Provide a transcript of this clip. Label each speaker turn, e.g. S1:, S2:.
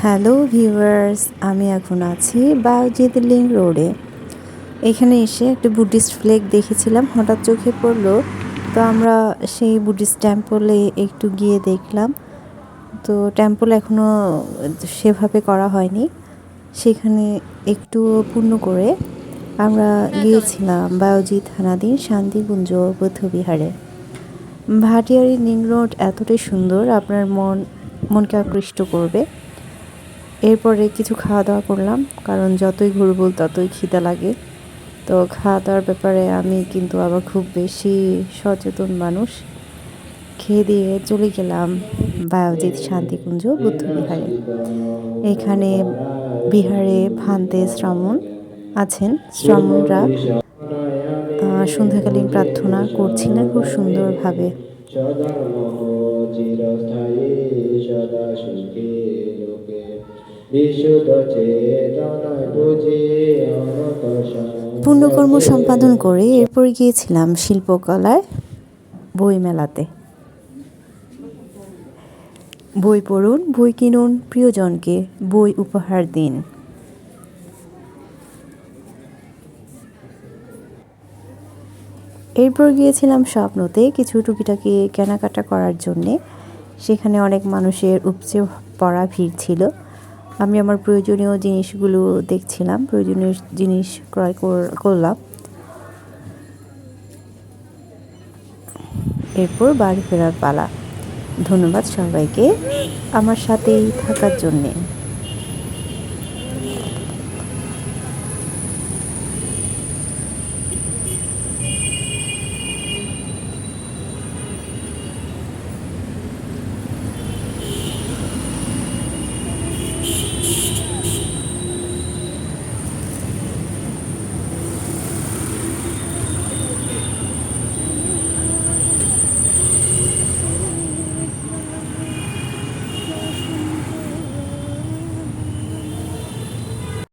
S1: Hello viewers, আমি এখন আছি বায়জিদ লিংক রোডে। এখানে এসে একটা বুদ্ধিস্ট ফ্ল্যাগ দেখেছিলাম, হঠাৎ চোখে পড়লো। তো আমরা সেই বুদ্ধিস্ট টেম্পলে একটু গিয়ে দেখলাম। তো টেম্পল এখনও সেভাবে করা হয়নি, সেখানে একটু পূর্ণ করে আমরা গিয়েছিলাম বায়জিদ থানাধীন শান্তিকুঞ্জ বৌদ্ধবিহারে। ভাটিয়ারি লিংক রোড এতটাই সুন্দর, আপনার মনকে আকৃষ্ট করবে। এরপরে কিছু খাওয়া দাওয়া করলাম, কারণ যতই ঘুরবো ততই খিদা লাগে। তো খাওয়া দাওয়ার ব্যাপারে আমি কিন্তু আবার খুব বেশি সচেতন মানুষ। খেয়ে দিয়ে চলে গেলাম বায়জিদ শান্তিকুঞ্জ বুদ্ধবিহারে। এখানে বিহারে ভান্তে শ্রামণ আছেন, শ্রামণরা সন্ধ্যাকালীন প্রার্থনা করছিলেন খুব সুন্দরভাবে। পুণ্যকর্ম সম্পাদন করে এরপর গিয়েছিলাম শিল্পকলার বইমেলাতে। বই পড়ুন, বই কিনুন, প্রিয়জনকে বই উপহার দিন। এরপর গিয়েছিলাম স্বপ্নতে কিছু টুকিটাকি কেনাকাটা করার জন্যে। সেখানে অনেক মানুষের উপচে পড়া ভিড় ছিল। আমি আমার প্রয়োজনীয় জিনিসগুলো দেখছিলাম, প্রয়োজনীয় জিনিস ক্রয় করলাম। এরপর বাড়ি ফেরার পালা। ধন্যবাদ সবাইকে আমার সাথেই থাকার জন্যে।